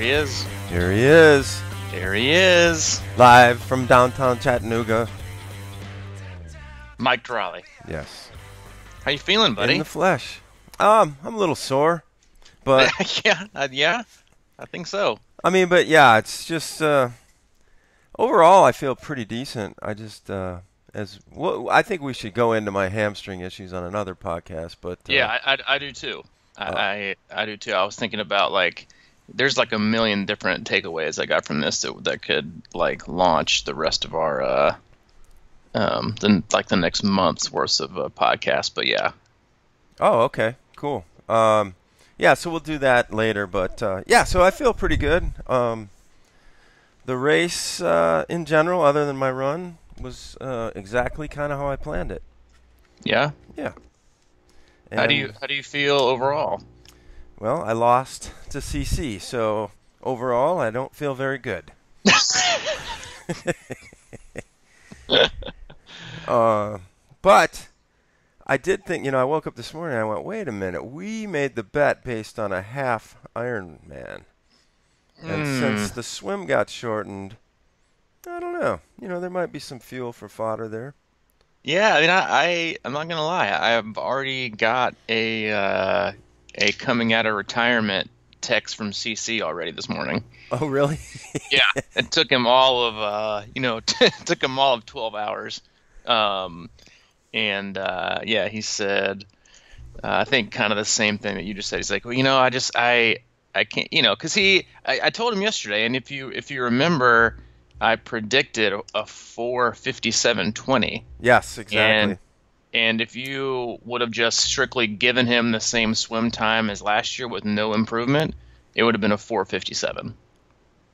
he is. Here he is. There he is. Live from downtown Chattanooga. Mike Trolley. Yes. How you feeling, buddy? In the flesh. I'm a little sore, but yeah, I think so. I mean, but yeah, it's just overall I feel pretty decent. I just I think we should go into my hamstring issues on another podcast, but yeah, I do too. I do too. I was thinking about there's a million different takeaways I got from this that could launch the rest of our the next month's worth of podcast. But yeah. Oh, okay, cool. Yeah, so we'll do that later. But yeah, so I feel pretty good. The race in general, other than my run, was exactly kind of how I planned it. Yeah. Yeah. And how do you feel overall? Well, I lost to CC, so overall I don't feel very good. But I did think, I woke up this morning and I went, wait a minute, we made the bet based on a half Ironman. And since the swim got shortened, I don't know. There might be some fuel for fodder there. Yeah, I mean, I'm not gonna lie. I've already got a coming out of retirement text from CC already this morning. Oh, really? Yeah, it took him all of took him all of 12 hours. Yeah, he said, I think kind of the same thing that you just said. He's like, well, I can't, because I told him yesterday, and if you remember, I predicted a 4:57:20. Yes, exactly. And if you would have just strictly given him the same swim time as last year with no improvement, it would have been a 4:57.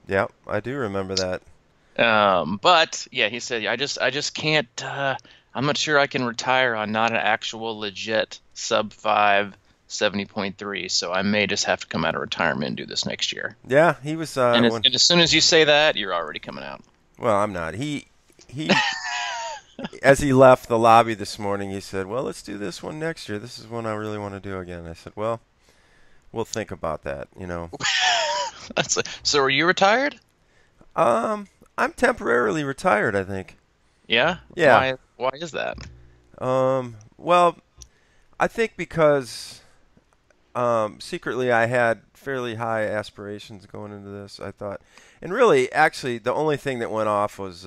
Yeah, I do remember that. But yeah, he said, I just can't. I'm not sure I can retire on not an actual legit sub 5 70.3. So I may just have to come out of retirement and do this next year. Yeah, he was. And as soon as you say that, you're already coming out. Well, I'm not. He as he left the lobby this morning, he said, well, let's do this one next year. This is one I really want to do again. I said, well, we'll think about that, So are you retired? I'm temporarily retired, I think. Yeah? Yeah. Why is that? Well, I think because secretly I had fairly high aspirations going into this, I thought. And really, actually, the only thing that went off was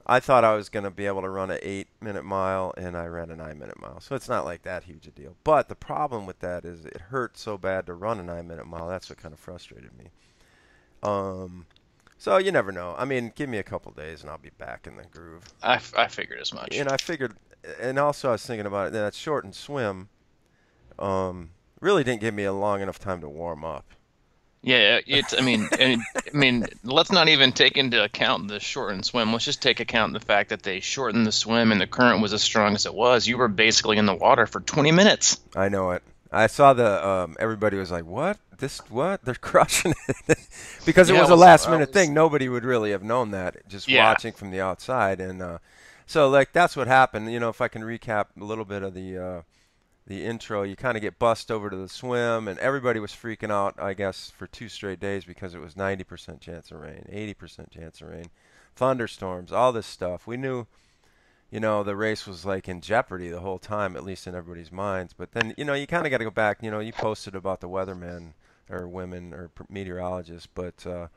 I thought I was going to be able to run an 8-minute mile, and I ran a 9-minute mile. So it's not like that huge a deal. But the problem with that is it hurt so bad to run a 9-minute mile. That's what kind of frustrated me. So you never know. I mean, give me a couple days, and I'll be back in the groove. I figured as much. And I figured, and also I was thinking about it, that shortened swim really didn't give me a long enough time to warm up. Yeah, I mean, let's not even take into account the shortened swim. Let's just take account the fact that they shortened the swim and the current was as strong as it was. You were basically in the water for 20 minutes. I know it. I saw everybody was like, what? They're crushing it. Because it was a last-minute thing. Nobody would really have known that just watching from the outside. And so, that's what happened. If I can recap a little bit of the intro, you kind of get bussed over to the swim, and everybody was freaking out, I guess, for 2 straight days because it was 90% chance of rain, 80% chance of rain, thunderstorms, all this stuff. We knew, the race was in jeopardy the whole time, at least in everybody's minds. But then, you kind of got to go back. You posted about the weathermen or women or meteorologists. But, I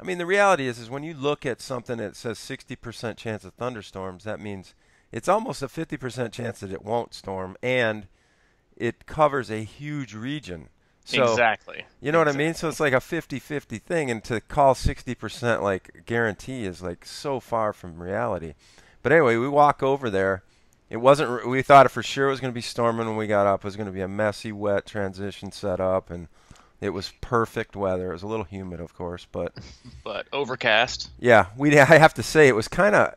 mean, the reality is when you look at something that says 60% chance of thunderstorms, that means it's almost a 50% chance that it won't storm, and it covers a huge region. So, exactly. You know what I mean? So it's like a 50-50 thing, and to call 60% guarantee is so far from reality. But anyway, we walk over there. It wasn't. We thought it for sure it was going to be storming when we got up. It was going to be a messy, wet transition set up, and it was perfect weather. It was a little humid, of course, but overcast. Yeah, I have to say it was kind of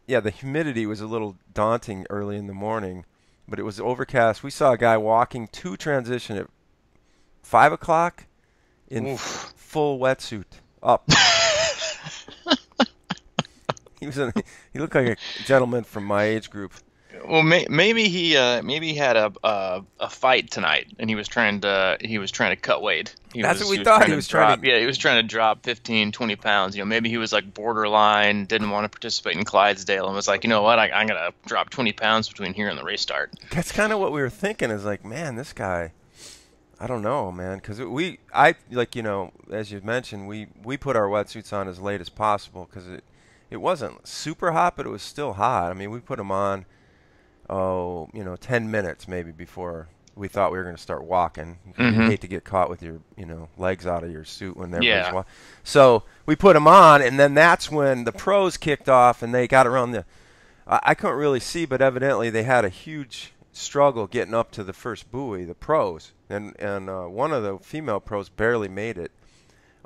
the humidity was a little daunting early in the morning. But it was overcast. We saw a guy walking to transition at 5 o'clock in full wetsuit up. He looked like a gentleman from my age group. Well, maybe he had a fight tonight, and he was trying to cut weight. He That's what was we he was thought. trying He to was trying drop. to. Yeah, he was trying to drop 15, 20 pounds. Maybe he was like borderline, didn't want to participate in Clydesdale, and was like, you know what, I'm gonna drop 20 pounds between here and the race start. That's kind of what we were thinking. Is like, man, this guy. I don't know, man, because like as you mentioned, we put our wetsuits on as late as possible because it wasn't super hot, but it was still hot. I mean, we put them on, 10 minutes maybe before we thought we were going to start walking because you Hmm. hate to get caught with your, legs out of your suit when everybody's Yeah. walking. So we put them on, and then that's when the pros kicked off, and they got around the. I couldn't really see, but evidently they had a huge struggle getting up to the first buoy, the pros, and one of the female pros barely made it.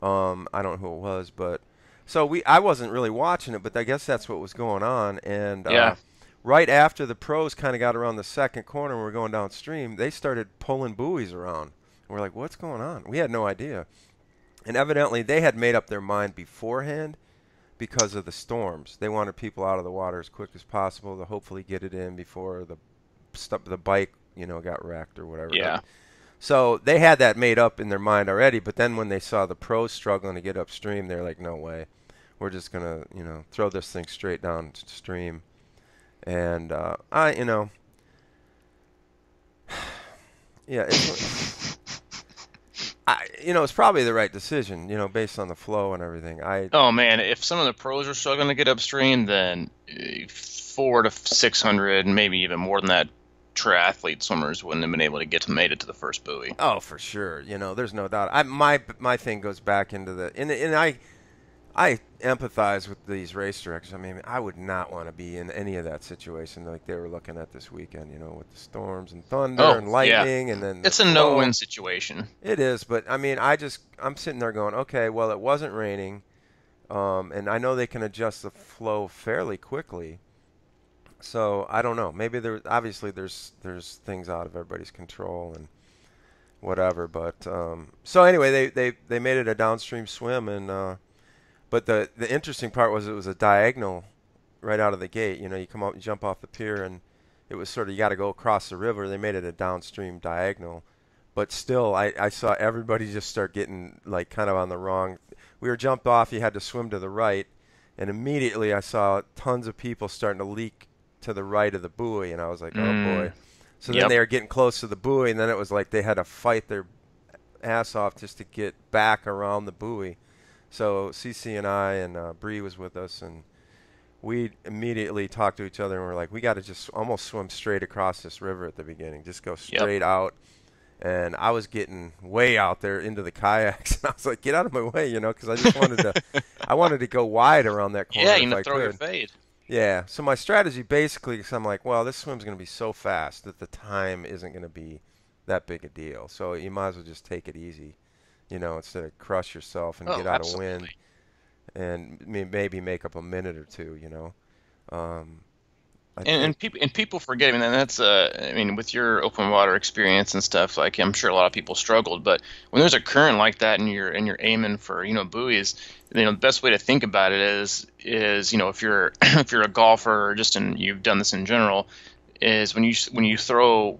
I don't know who it was, but so I wasn't really watching it, but I guess that's what was going on. And Yeah. right after the pros kind of got around the second corner, and we're going downstream, they started pulling buoys around. And we're like, what's going on? We had no idea. And evidently they had made up their mind beforehand because of the storms. They wanted people out of the water as quick as possible to hopefully get it in before the bike, got wrecked or whatever. Yeah. So they had that made up in their mind already, but then when they saw the pros struggling to get upstream, they're like, no way. We're just going to, throw this thing straight downstream. And yeah, it's probably the right decision, based on the flow and everything. Oh man, if some of the pros are struggling to get upstream, then 400 to 600, maybe even more than that, triathlete swimmers wouldn't have been able to made it to the first buoy. Oh, for sure. There's no doubt. My thing goes back into and I empathize with these race directors. I mean, I would not want to be in any of that situation like they were looking at this weekend, with the storms and thunder Oh and yeah, lightning and then the it's a flow. no-win situation. It is, but I mean, I'm sitting there going, okay, well, it wasn't raining, and I know they can adjust the flow fairly quickly. So I don't know. Maybe there's things out of everybody's control and whatever. But so anyway, they made it a downstream swim, and but the interesting part was it was a diagonal right out of the gate. You come out and jump off the pier, and it was sort of you got to go across the river. They made it a downstream diagonal, but still, I saw everybody just start getting like kind of on the wrong. We were jumped off. You had to swim to the right, and immediately I saw tons of people starting to leak to the right of the buoy, and I was like, oh boy. Mm, So then yep. they were getting close to the buoy, and then it was like they had to fight their ass off just to get back around the buoy. So Cece and I and Bree was with us, and we immediately talked to each other, and we're like, we got to just almost swim straight across this river at the beginning, just go Yep. straight out. And I was getting way out there into the kayaks, and I was like, get out of my way, because I just I wanted to go wide around that corner Yeah, if I throw your could. fade. Yeah. So my strategy basically is I'm like, well, this swim's going to be so fast that the time isn't going to be that big a deal. So you might as well just take it easy, instead of crush yourself and Oh, get out of wind absolutely. and maybe make up a minute or two. I And, think. people forget. I mean, and that's I mean, with your open water experience and stuff, like I'm sure a lot of people struggled. But when there's a current like that, and you're aiming for buoys, the best way to think about it is if you're if you're a golfer or just you've done this in general, is when you throw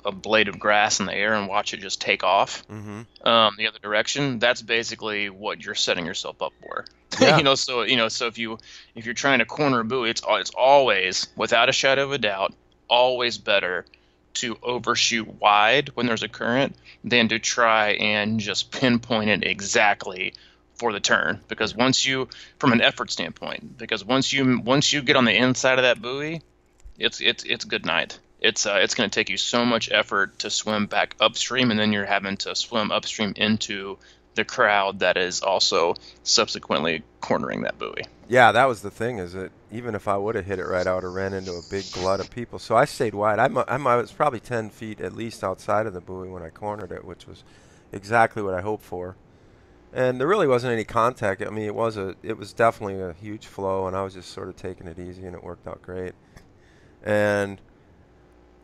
a blade of grass in the air and watch it just take off Mm-hmm. the other direction, that's basically what you're setting yourself up for. Yeah. So if you're trying to corner a buoy, it's always, without a shadow of a doubt, always better to overshoot wide when there's a current than to try and just pinpoint it exactly for the turn. Because from an effort standpoint, once you get on the inside of that buoy, it's good night. It's going to take you so much effort to swim back upstream, and then you're having to swim upstream into the crowd that is also subsequently cornering that buoy. Yeah, that was the thing. Is that even if I would have hit it right, I would have ran into a big glut of people. So I stayed wide. I was probably 10 feet at least outside of the buoy when I cornered it, which was exactly what I hoped for. And there really wasn't any contact. I mean, it was definitely a huge flow, and I was just sort of taking it easy, and it worked out great. And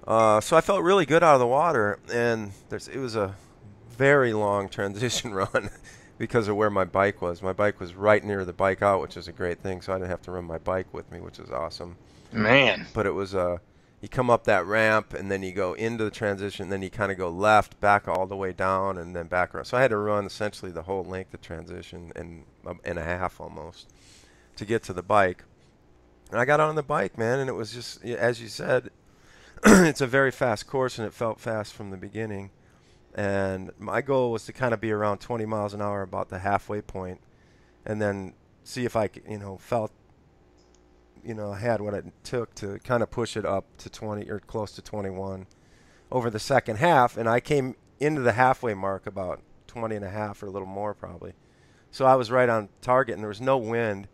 so I felt really good out of the water, and it was a very long transition run. because of where my bike was. My bike was right near the bike out, which is a great thing, so I didn't have to run my bike with me, which is awesome. Man. But it was you come up that ramp and then you go into the transition, and then you kind of go left, back all the way down, and then back around. So I had to run essentially the whole length of transition in a half almost to get to the bike. And I got on the bike, man, and it was just, as you said, it's a very fast course, and it felt fast from the beginning. And my goal was to kind of be around 20 miles an hour, about the halfway point, and then see if I, felt, I had what it took to kind of push it up to 20 or close to 21 over the second half. And I came into the halfway mark about 20 and a half or a little more probably. So I was right on target, and there was no wind.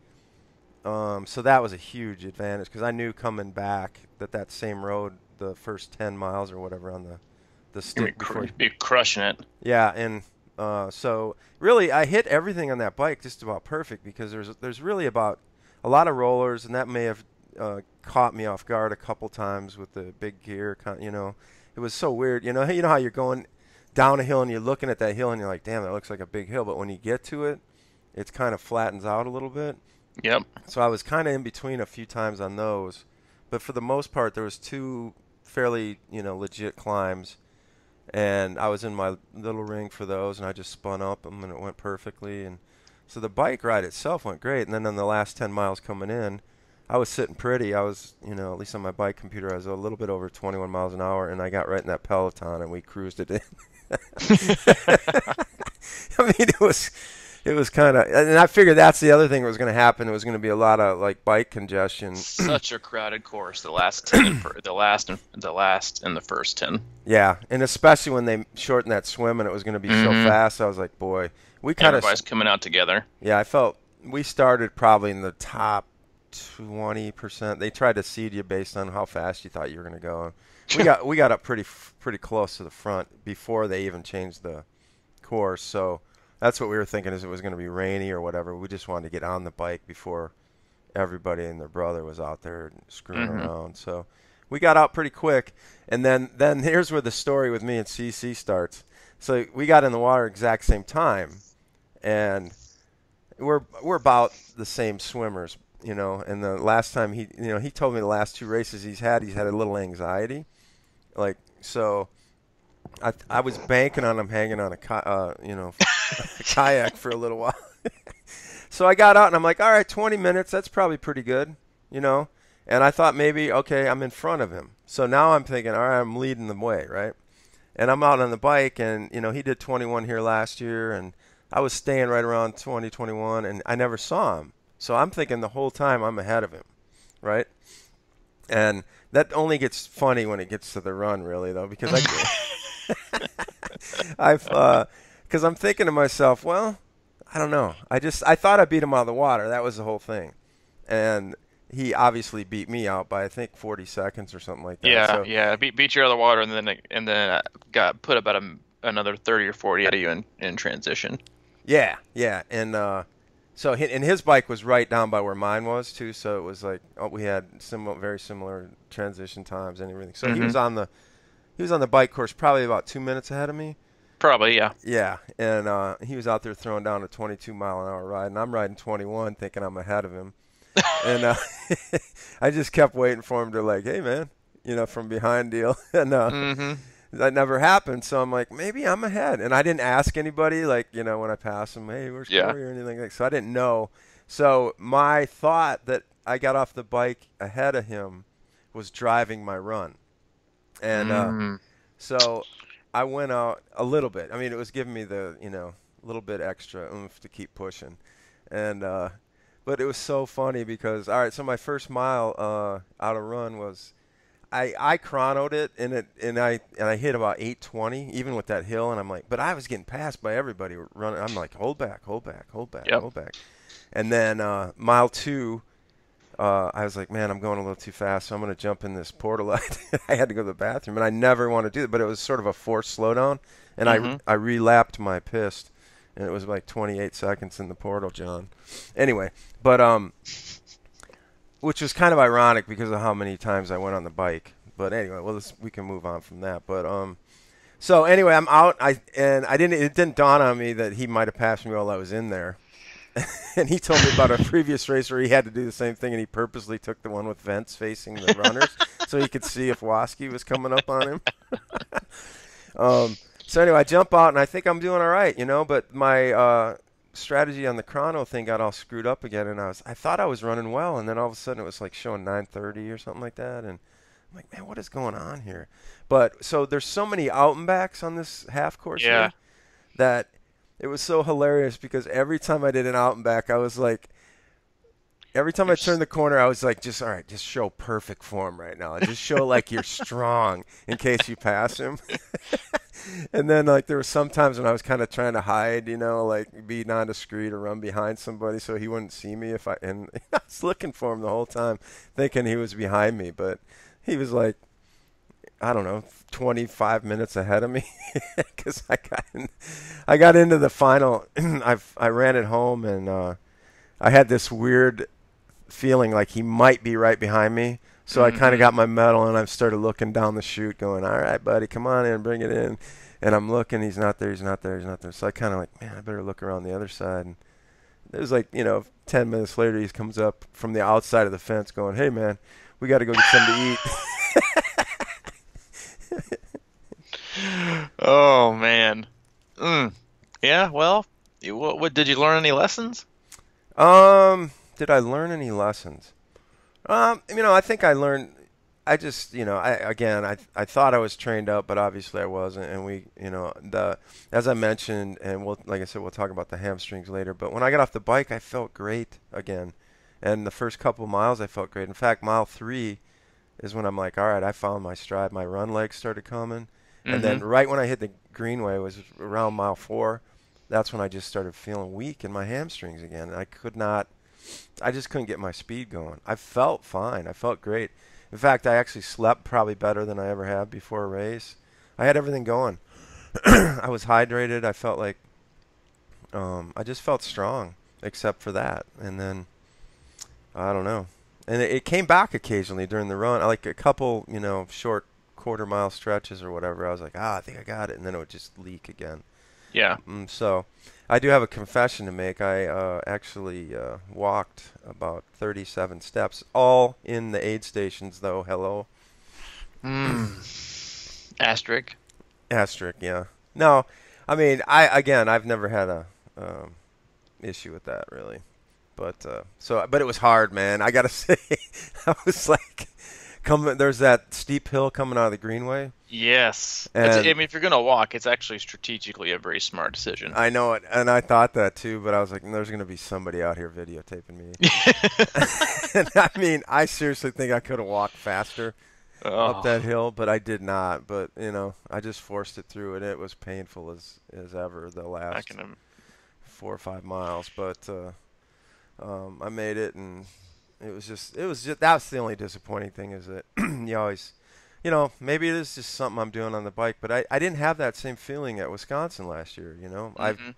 So that was a huge advantage because I knew coming back that same road, the first 10 miles or whatever on the stick before Be crushing it. yeah, and so really I hit everything on that bike just about perfect because there's really about a lot of rollers, and that may have caught me off guard a couple times with the big gear. It was so weird. You know how you're going down a hill and you're looking at that hill and you're like, damn, that looks like a big hill, but when you get to it, it's kind of flattens out a little bit. Yep. So I was kind of in between a few times on those, but for the most part, there was two fairly legit climbs. And I was in my little ring for those, and I just spun up them, and it went perfectly. And so the bike ride itself went great. And then on the last 10 miles coming in, I was sitting pretty. I was, at least on my bike computer, I was a little bit over 21 miles an hour, and I got right in that peloton, and we cruised it in. I mean, it was kind of, and I figured that's the other thing that was going to happen. It was going to be a lot of like bike congestion. Such a crowded course. The last 10, the last and the first 10. Yeah, and especially when they shortened that swim and it was going to be so fast, I was like, boy, we kind of everybody's coming out together. Yeah, I felt we started probably in the top 20%. They tried to seed you based on how fast you thought you were going to go. We got up pretty close to the front before they even changed the course. So that's what we were thinking, is it was going to be rainy or whatever. We just wanted to get on the bike before everybody and their brother was out there screwing around. So we got out pretty quick, and then here's where the story with me and CC starts. So we got in the water exact same time, and we're about the same swimmers, And the last time he told me the last two races he's had a little anxiety, like so. I was banking on him hanging on a kayak for a little while. So I got out and I'm like, all right, 20 minutes, that's probably pretty good, And I thought maybe, okay, I'm in front of him. So now I'm thinking, all right, I'm leading the way, right? And I'm out on the bike, and, he did 21 here last year, and I was staying right around 20, 21, and I never saw him. So I'm thinking the whole time I'm ahead of him, right? And that only gets funny when it gets to the run, really, though, because because I'm thinking to myself, well, I don't know. I thought I beat him out of the water. That was the whole thing. And he obviously beat me out by, I think, 40 seconds or something like that. Yeah. Beat you out of the water, and then got put about another 30 or 40 out of you in transition. Yeah. And his bike was right down by where mine was too. So it was like we had very similar transition times and everything. So he was on the bike course probably about 2 minutes ahead of me. Probably, yeah. Yeah, and he was out there throwing down a 22-mile-an-hour ride, and I'm riding 21 thinking I'm ahead of him. And I just kept waiting for him to, like, hey, man, from behind deal. And that never happened, so I'm like, maybe I'm ahead. And I didn't ask anybody, like, when I passed him, hey, where's Corey or anything like that. So I didn't know. So my thought that I got off the bike ahead of him was driving my run. And so I went out a little bit. I mean, it was giving me the, little bit extra oomph to keep pushing. And but it was so funny because, all right, so my first mile out of run was I chronoed it, and I hit about 8:20 even with that hill, and I'm like, but I was getting passed by everybody running. I'm like, hold back. And then mile 2, I was like, man, I'm going a little too fast, so I'm going to jump in this portal. I had to go to the bathroom, and I never want to do that, but it was sort of a forced slowdown, and I relapped my pist, and it was like 28 seconds in the portal, John. Anyway, but which was kind of ironic because of how many times I went on the bike. But anyway, we can move on from that. But So anyway, I'm out. It didn't dawn on me that he might have passed me while I was in there. And he told me about a previous race where he had to do the same thing, and he purposely took the one with vents facing the runners so he could see if Waskey was coming up on him. So anyway, I jump out, and I think I'm doing all right, but my strategy on the chrono thing got all screwed up again, and I thought I was running well, and then all of a sudden it was like showing 9:30 or something like that, and I'm like, man, what is going on here? But so there's so many out and backs on this half course Yeah. here that it was so hilarious because every time I did an out and back, I was like, every time I turned the corner, I was like, just all right, just show perfect form right now. Just show like you're strong in case you pass him. And then like there were some times when I was kind of trying to hide, like be nondiscreet or run behind somebody so he wouldn't see me and I was looking for him the whole time, thinking he was behind me, but he was like, I don't know, 25 minutes ahead of me because I got into the final. I ran it home and I had this weird feeling like he might be right behind me. So I kind of got my medal and I started looking down the chute going, all right, buddy, come on in, bring it in. And I'm looking, he's not there. So I kind of like, man, I better look around the other side. And it was like, 10 minutes later, he comes up from the outside of the fence going, hey, man, we got to go get something to eat. Oh man. Yeah. Well, what did you learn any lessons? Did I learn any lessons? I think I learned. I just, I thought I was trained up, but obviously I wasn't. And as I mentioned, and like I said, we'll talk about the hamstrings later. But when I got off the bike, I felt great again. And the first couple miles, I felt great. In fact, mile 3 is when I'm like, all right, I found my stride. My run legs started coming. And then right when I hit the greenway, was around mile 4. That's when I just started feeling weak in my hamstrings again. And I just couldn't get my speed going. I felt fine. I felt great. In fact, I actually slept probably better than I ever have before a race. I had everything going. I was hydrated. I felt like I just felt strong, except for that. And then I don't know. And it came back occasionally during the run. I like a couple, short quarter-mile stretches or whatever. I was like, I think I got it, and then it would just leak again. Yeah. So I do have a confession to make. I actually walked about 37 steps, all in the aid stations, though. Hello. Asterisk. Asterisk, yeah. No, I mean, I've never had a issue with that, really. But but it was hard, man. I gotta say, I was like, there's that steep hill coming out of the greenway. Yes. And I mean, if you're gonna walk, it's actually strategically a very smart decision. I know it, and I thought that too. But I was like, there's gonna be somebody out here videotaping me. And I mean, I seriously think I could have walked faster up that hill, but I did not. But I just forced it through, and it was painful as ever the last 4 or 5 miles. But I made it, and it was just that's the only disappointing thing is that you always, maybe it is just something I'm doing on the bike, but I didn't have that same feeling at Wisconsin last year.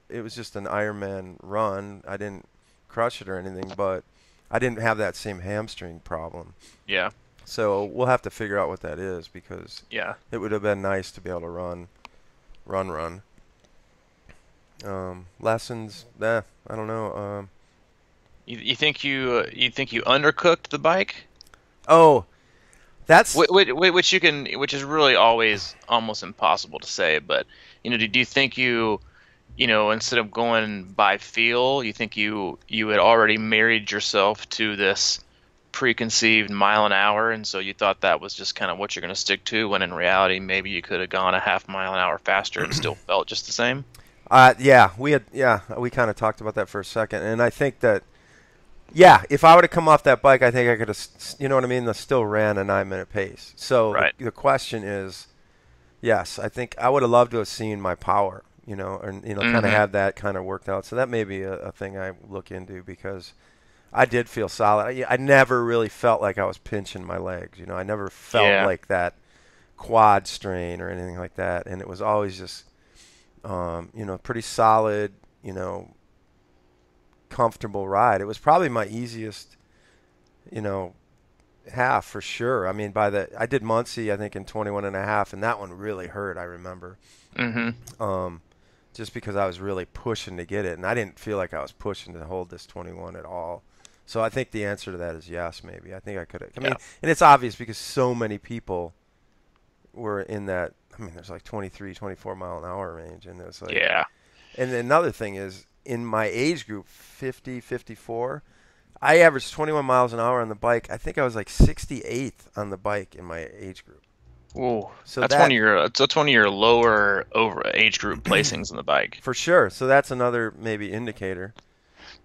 It was just an Ironman run. I didn't crush it or anything, but I didn't have that same hamstring problem. Yeah. So we'll have to figure out what that is because it would have been nice to be able to run. Lessons, I don't know. You think you undercooked the bike? Oh, that's which is really always almost impossible to say. But do you think instead of going by feel, you think you had already married yourself to this preconceived mile an hour, and so you thought that was just kind of what you're going to stick to, when in reality maybe you could have gone a half mile an hour faster and still felt just the same? We kind of talked about that for a second, and I think that if I would have come off that bike, I think I could have, still ran a 9-minute pace. So the question is, yes, I think I would have loved to have seen my power, kind of have that kind of worked out. So that may be a thing I look into because I did feel solid. I never really felt like I was pinching my legs. I never felt like that quad strain or anything like that. And it was always just, pretty solid, comfortable ride. It was probably my easiest, half for sure. I mean, I did Muncie, I think, in 21 and a half, and that one really hurt, I remember. Um, just because I was really pushing to get it, and I didn't feel like I was pushing to hold this 21 at all. So I think the answer to that is yes, maybe. I think I could have. I mean, and it's obvious because so many people were in that. I mean, there's like 23, 24 mile an hour range, and it's like. Yeah. And another thing is, in my age group, 50, 54, I averaged 21 miles an hour on the bike. I think I was like 68th on the bike in my age group. Ooh, so that's one of your lower over age group placings on the bike. For sure. So that's another maybe indicator.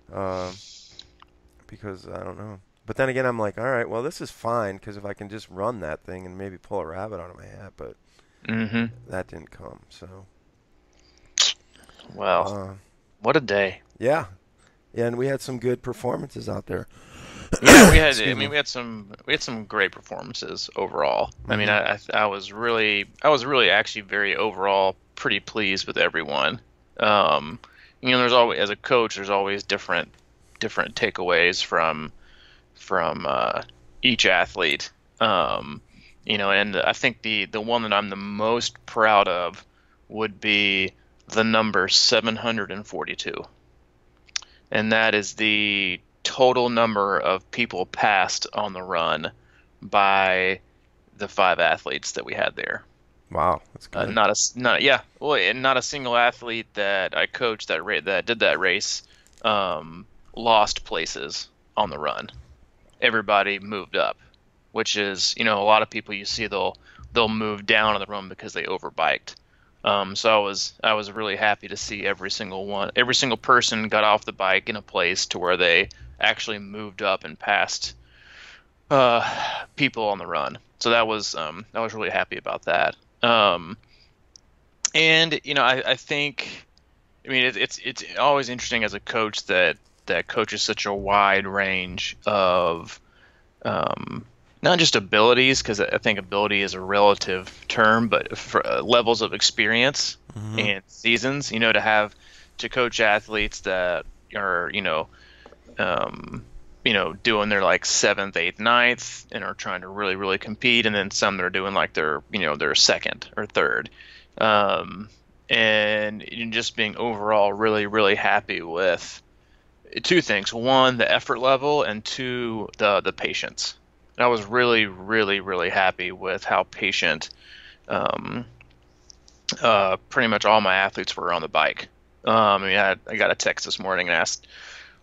Because I don't know. But then again, I'm like, all right, well, this is fine because if I can just run that thing and maybe pull a rabbit out of my hat, but that didn't come. So, well, what a day! Yeah, and we had some good performances out there. Yeah, we had. I mean, we had some great performances overall. I mean, I was really actually very overall pretty pleased with everyone. There's always, as a coach, there's always different takeaways from each athlete. And I think the one that I'm the most proud of would be the number 742, and that is the total number of people passed on the run by the 5 athletes that we had there. Wow, that's good. Not a single athlete that I coached that did that race lost places on the run. Everybody moved up, which is, a lot of people you see they'll move down on the run because they overbiked. So I was really happy to see every single person got off the bike in a place to where they actually moved up and passed people on the run. So I was really happy about that. I think, it's always interesting as a coach that coaches such a wide range of not just abilities, because I think ability is a relative term, but for levels of experience and seasons. To coach athletes that are doing their like 7th, 8th, 9th and are trying to really, really compete, and then some that are doing like their 2nd or 3rd. And just being overall really, really happy with 2 things. 1, the effort level, and 2, the patience. I was really, really, really happy with how patient pretty much all my athletes were on the bike. I got a text this morning and asked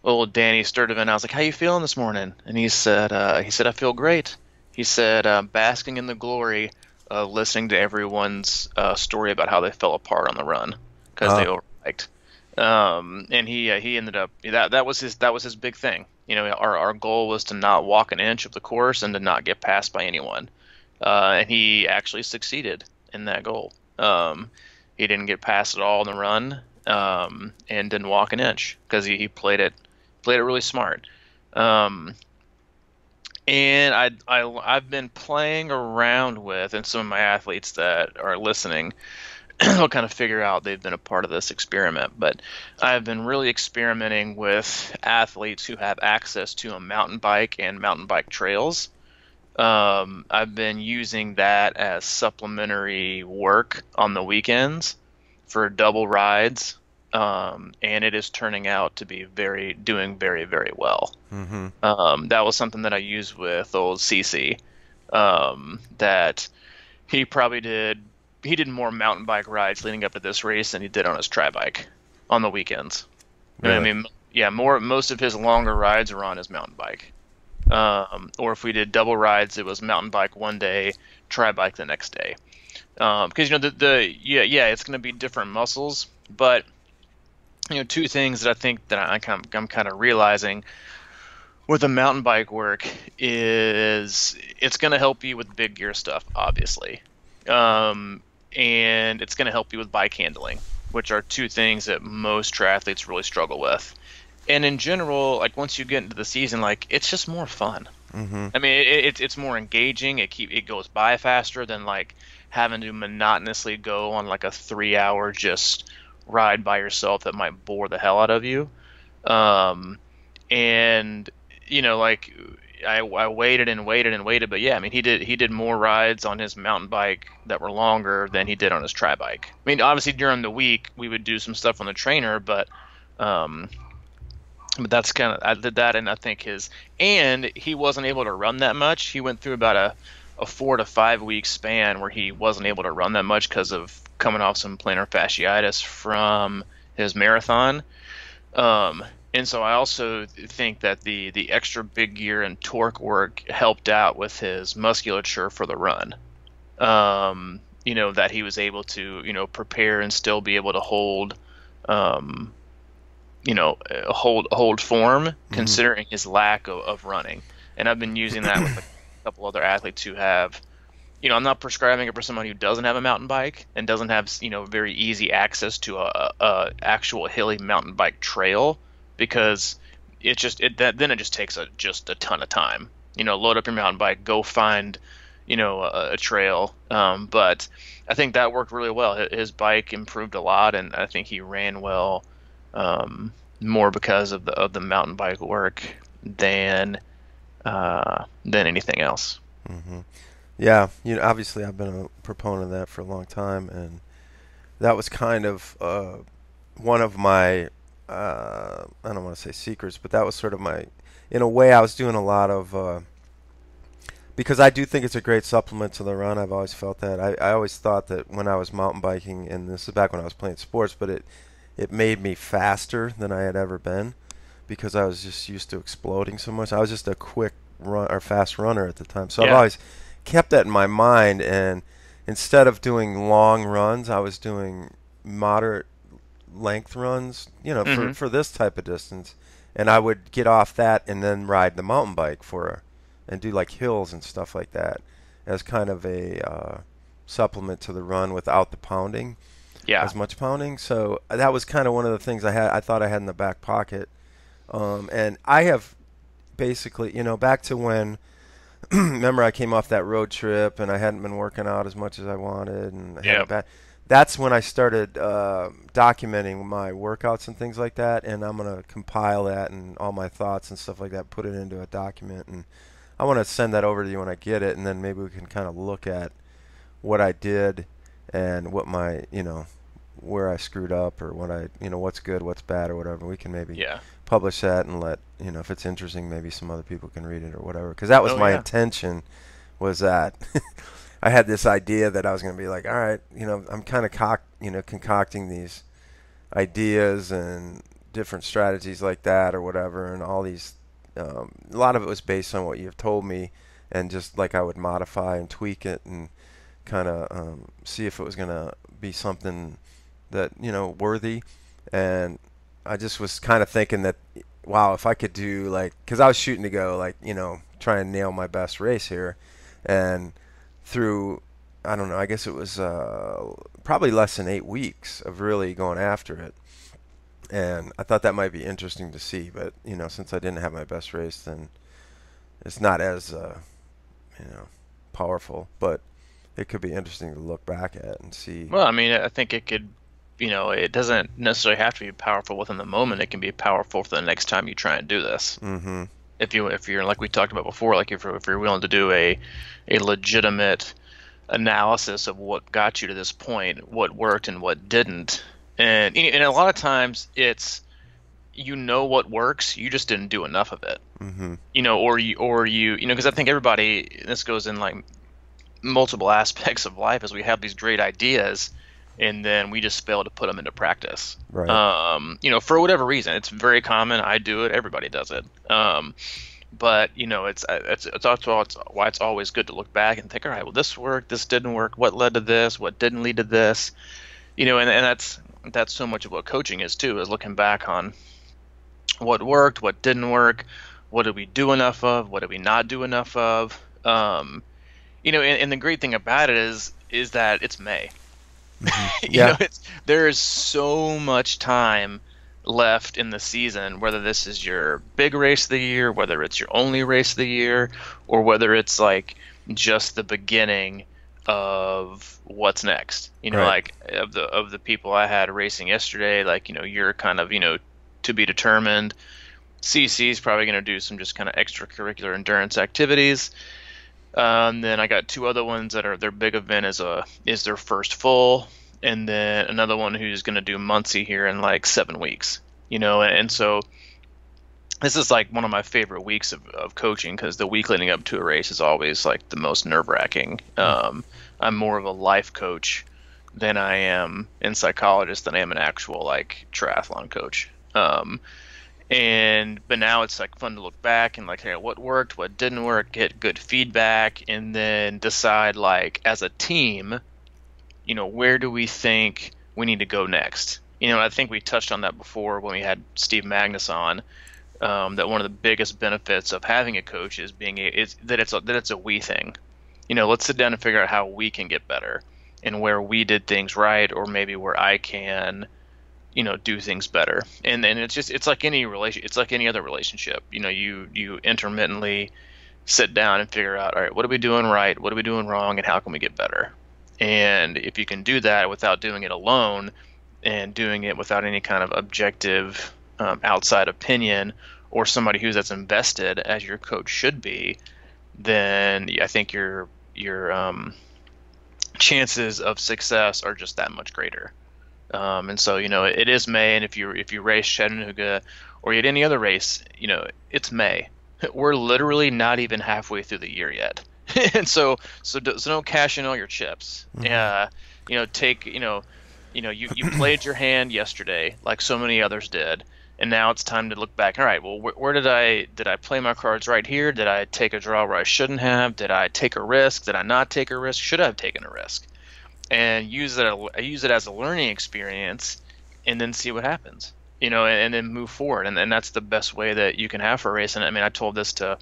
old Danny Sturdivant, I was like, "How you feeling this morning?" And he said, "I feel great." He said, "Basking in the glory of listening to everyone's story about how they fell apart on the run because they overbiked." And he ended up that was his big thing. Our goal was to not walk an inch of the course and to not get passed by anyone. And he actually succeeded in that goal. He didn't get passed at all on the run, and didn't walk an inch because he played it really smart. And I've been playing around with, and some of my athletes that are listening will kind of figure out they've been a part of this experiment, but I've been really experimenting with athletes who have access to a mountain bike and mountain bike trails. I've been using that as supplementary work on the weekends for double rides, and it is turning out to be doing very, very well. That was something that I used with old CC, that he probably did. He did more mountain bike rides leading up to this race than he did on his tri bike on the weekends. Really? Most of his longer rides were on his mountain bike. Or if we did double rides, it was mountain bike one day, tri bike the next day. Because it's going to be different muscles, but 2 things that I think that I'm kind of realizing with the mountain bike work is it's going to help you with big gear stuff, obviously. And it's going to help you with bike handling, which are 2 things that most triathletes really struggle with. And in general, like once you get into the season, like it's just more fun. It's more engaging. It goes by faster than like having to monotonously go on like a 3-hour just ride by yourself that might bore the hell out of you. I waited and waited and waited, but yeah, I mean he did more rides on his mountain bike that were longer than he did on his tri bike. I mean, obviously during the week we would do some stuff on the trainer, um, but that's kind of, I did that, and I think and he wasn't able to run that much. He went through about a 4 to 5 week span where he wasn't able to run that much because of coming off some plantar fasciitis from his marathon. And so I also think that the extra big gear and torque work helped out with his musculature for the run. That he was able to, prepare and still be able to um, hold form considering his lack of running. And I've been using that with a couple other athletes who have, I'm not prescribing it for someone who doesn't have a mountain bike and doesn't have, very easy access to a actual hilly mountain bike trail, because then it just takes just a ton of time. Load up your mountain bike, go find, a trail. But I think that worked really well. His bike improved a lot, and I think he ran well, more because of the mountain bike work than anything else. Mm-hmm. Yeah, obviously I've been a proponent of that for a long time, and that was kind of one of my, I don't want to say secrets, but that was sort of in a way I was doing a lot of, because I do think it's a great supplement to the run. I've always felt that. I always thought that when I was mountain biking, and this is back when I was playing sports, but it made me faster than I had ever been because I was just used to exploding so much. I was just a quick run or fast runner at the time. So I've always kept that in my mind, and instead of doing long runs, I was doing moderate length runs, for this type of distance. And I would get off that and then ride the mountain bike and do like hills and stuff like that as kind of a supplement to the run without the pounding. Yeah. As much pounding. So that was kind of one of the things I thought I had in the back pocket. And I have basically, back to when, remember I came off that road trip and I hadn't been working out as much as I wanted. And that's when I started documenting my workouts and things like that. And I'm going to compile that and all my thoughts and stuff like that, put it into a document. And I want to send that over to you when I get it. And then maybe we can kind of look at what I did and what my, where I screwed up or what's good, what's bad or whatever. We can maybe publish that and let, if it's interesting, maybe some other people can read it or whatever. Because that was my intention, was that I had this idea that I was going to be like, all right, I'm kind of concocting these ideas and different strategies like that or whatever, and all these, a lot of it was based on what you've told me, and just like I would modify and tweak it and kind of see if it was going to be something that worthy. And I just was kind of thinking that, wow, if I could do because I was shooting to go try and nail my best race here, and through, I don't know, I guess it was probably less than 8 weeks of really going after it. And I thought that might be interesting to see, but since I didn't have my best race, then it's not as powerful, but it could be interesting to look back at and see. Well, I mean, I think it could, it doesn't necessarily have to be powerful within the moment. It can be powerful for the next time you try and do this. Mm-hmm. If you're like we talked about before, like if you're willing to do a legitimate analysis of what got you to this point, what worked and what didn't, and a lot of times it's what works, you just didn't do enough of it. Mm-hmm. Or you because I think everybody, this goes in like multiple aspects of life, as we have these great ideas and then we just fail to put them into practice. Right. For whatever reason. It's very common. I do it. Everybody does it. But it's also why it's always good to look back and think, all right, well, this worked, this didn't work. What led to this? What didn't lead to this? And that's so much of what coaching is too, is looking back on what worked, what didn't work, what did we do enough of, what did we not do enough of. And the great thing about it is that it's May. Mm-hmm. There is so much time left in the season, whether this is your big race of the year, whether it's your only race of the year, or whether it's like just the beginning of what's next. Right. Like of the people I had racing yesterday, like, you're kind of, to be determined. CC is probably going to do some just kind of extracurricular endurance activities. Then I got two other ones that are their big event is their first full, and then another one who's going to do Muncie here in like 7 weeks. And so this is like one of my favorite weeks of coaching because the week leading up to a race is always like the most nerve-wracking. I'm more of a life coach than I am in psychologist than I am an actual like triathlon coach. But now it's like fun to look back and like, hey, what worked, what didn't work, get good feedback, and then decide like as a team, where do we think we need to go next? I think we touched on that before when we had Steve Magnus on. That one of the biggest benefits of having a coach is that it's a we thing. Let's sit down and figure out how we can get better and where we did things right, or maybe where I can, do things better. And then it's like any other relationship. You intermittently sit down and figure out, all right, what are we doing right? What are we doing wrong? And how can we get better? And if you can do that without doing it alone and doing it without any kind of objective outside opinion or somebody that's invested as your coach should be, then I think your chances of success are just that much greater. And so it is May, and if you race Chattanooga or you had any other race, it's May. We're literally not even halfway through the year yet, and so don't cash in all your chips. Take you played your hand yesterday like so many others did. And now it's time to look back. All right, well, where did I play my cards right here? Did I take a draw where I shouldn't have? Did I take a risk? Did I not take a risk? Should I have taken a risk? And use it as a learning experience, and then see what happens. And then move forward. And that's the best way that you can have for a race. And I mean, I told this to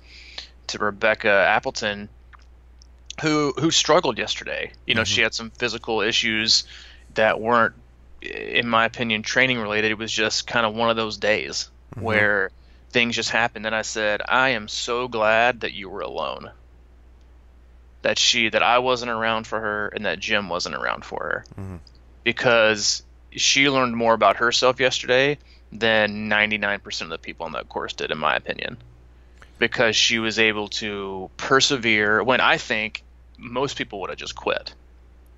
Rebecca Appleton, who struggled yesterday. She had some physical issues that weren't, in my opinion, training related. It was just kind of one of those days where things just happened. And I said, I am so glad that you were alone, that I wasn't around for her and that Jim wasn't around for her, because she learned more about herself yesterday than 99% of the people on that course did, in my opinion, because she was able to persevere when I think most people would have just quit.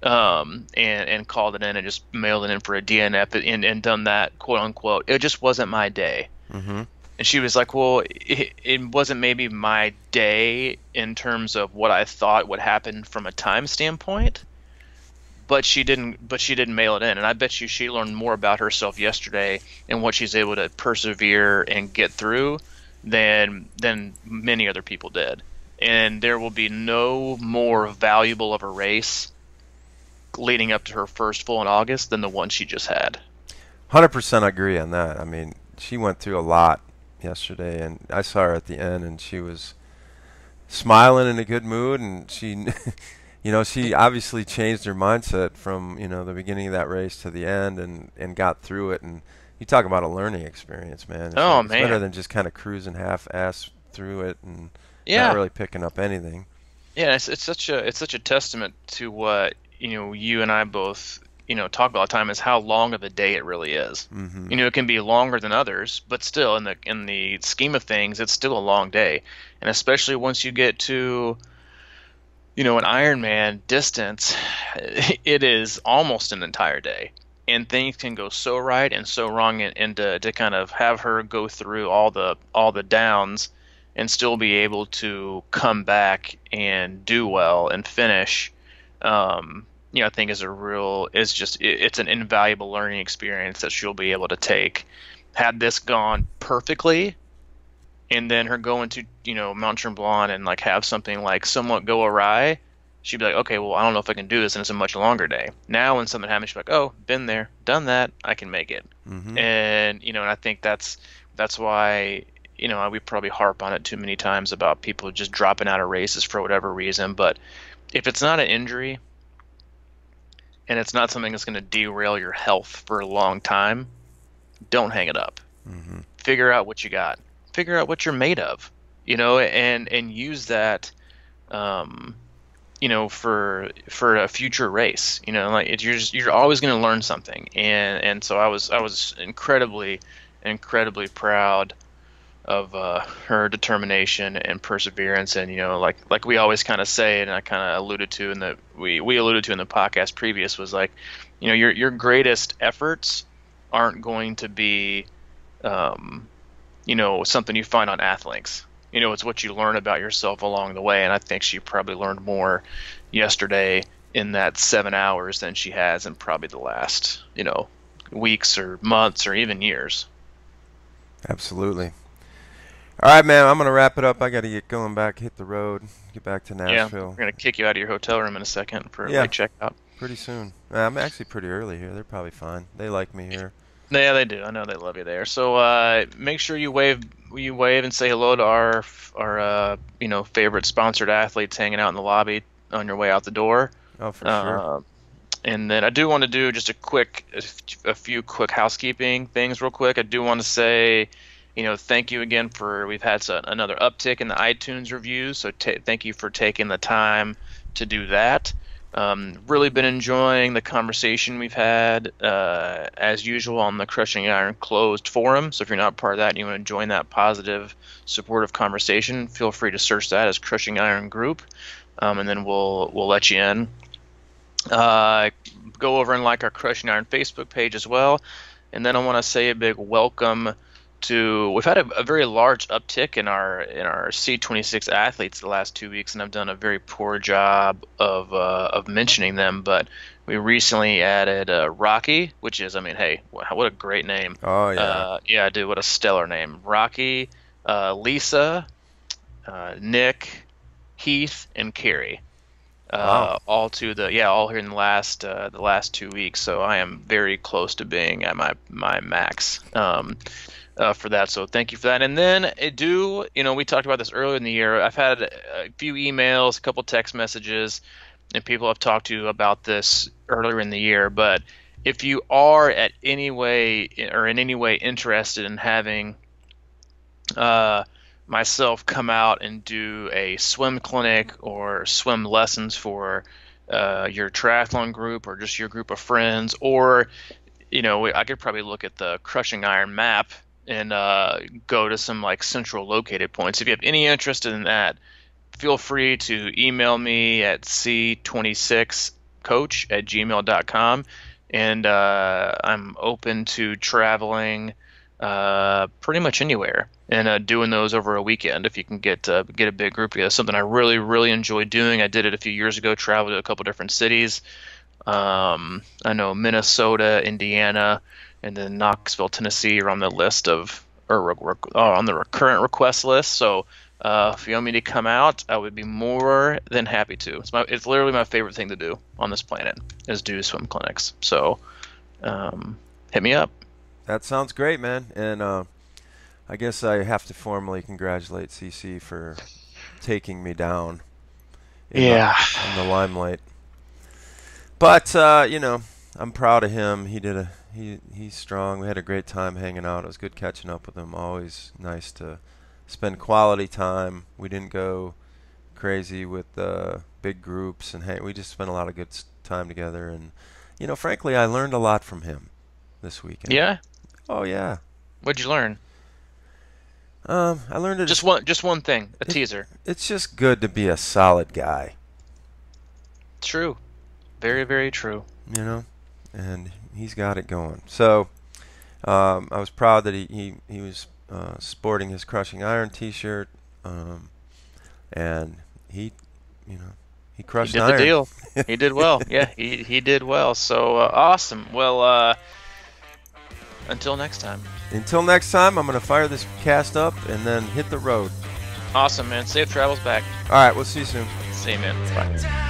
And called it in and just mailed it in for a DNF and done that, quote unquote. It just wasn't my day. And she was like, well, it wasn't maybe my day in terms of what I thought would happen from a time standpoint, but she didn't mail it in. And I bet you she learned more about herself yesterday and what she's able to persevere and get through than many other people did. And there will be no more valuable of a race leading up to her first full in August than the one she just had. 100% agree on that. I mean, she went through a lot yesterday, and I saw her at the end, and she was smiling in a good mood, and she, she obviously changed her mindset from, the beginning of that race to the end and got through it. And you talk about a learning experience, man. It's better than just kind of cruising half-ass through it and not really picking up anything. Yeah, it's such a testament to what you and I both, talk about all the time, is how long of a day it really is. It can be longer than others, but still in the scheme of things, it's still a long day. And especially once you get to, an Ironman distance, it is almost an entire day. And things can go so right and so wrong, and to kind of have her go through all the downs and still be able to come back and do well and finish, I think it's an invaluable learning experience that she'll be able to take. Had this gone perfectly, and then her going to, Mount Tremblant and like have something like somewhat go awry, she'd be like, okay, well, I don't know if I can do this, and it's a much longer day. Now when something happens, she's like, oh, been there, done that, I can make it. And, and I think that's why, we probably harp on it too many times about people just dropping out of races for whatever reason. But if it's not an injury, and it's not something that's going to derail your health for a long time, don't hang it up. Figure out what you got. Figure out what you're made of, and use that, for a future race. You're always going to learn something. And so I was incredibly proud her determination and perseverance, and like we always kind of say, and I kind of alluded to in the we alluded to in the podcast previous, was like, your greatest efforts aren't going to be something you find on Athlinks. It's what you learn about yourself along the way, and I think she probably learned more yesterday in that 7 hours than she has in probably the last weeks or months or even years. Absolutely. All right, man, I'm going to wrap it up. I got to get going back, hit the road, get back to Nashville. Yeah, we're going to kick you out of your hotel room in a second for a late checkout. Pretty soon. I'm actually pretty early here. They're probably fine. They like me here. Yeah, they do. I know they love you there. So make sure you wave and say hello to our favorite sponsored athletes hanging out in the lobby on your way out the door. Oh, for sure. And then I do want to do just a few quick housekeeping things real quick. I do want to say, thank you again we've had another uptick in the iTunes reviews. So thank you for taking the time to do that. Really been enjoying the conversation we've had, as usual, on the Crushing Iron closed forum. So if you're not part of that and you want to join that positive, supportive conversation, feel free to search that as Crushing Iron Group, and then we'll let you in. Go over and like our Crushing Iron Facebook page as well. And then I want to say a big welcome to, we've had a very large uptick in our C26 athletes the last 2 weeks, and I've done a very poor job of mentioning them, but we recently added Rocky, which is, hey, what a great name. Oh, yeah. Yeah, dude, what a stellar name. Rocky, Lisa, Nick, Heath, and Carrie. Wow. All here in the last 2 weeks. So I am very close to being at my max for that. So thank you for that. And then we talked about this earlier in the year. I've had a few emails, a couple text messages, and people I've talked to about this earlier in the year. But if you are in any way interested in having myself come out and do a swim clinic or swim lessons for your triathlon group or just your group of friends, or I could probably look at the Crushing Iron map and go to some like central located points. If you have any interest in that, feel free to email me at c26coach@gmail.com, and I'm open to traveling pretty much anywhere and doing those over a weekend if you can get a big group together. Something I really, really enjoy doing. I did it a few years ago, traveled to a couple different cities. I know Minnesota, Indiana, and then Knoxville, Tennessee are on the list on the current request list. So if you want me to come out, I would be more than happy to. It's literally my favorite thing to do on this planet is do swim clinics. So hit me up. That sounds great, man. And I guess I have to formally congratulate CC for taking me down in the limelight. But I'm proud of him. He's strong. We had a great time hanging out. It was good catching up with him. Always nice to spend quality time. We didn't go crazy with big groups, and we just spent a lot of good time together. And frankly, I learned a lot from him this weekend. Yeah. Oh yeah. What'd you learn? I learned just one thing, teaser. It's just good to be a solid guy. True. Very, very true. And he's got it going. So I was proud that he was sporting his Crushing Iron T-shirt, and he crushed iron. He did the deal. He did well. Yeah, he did well. So awesome. Well, until next time. Until next time, I'm going to fire this cast up and then hit the road. Awesome, man. Safe travels back. All right, we'll see you soon. See you, man. Bye.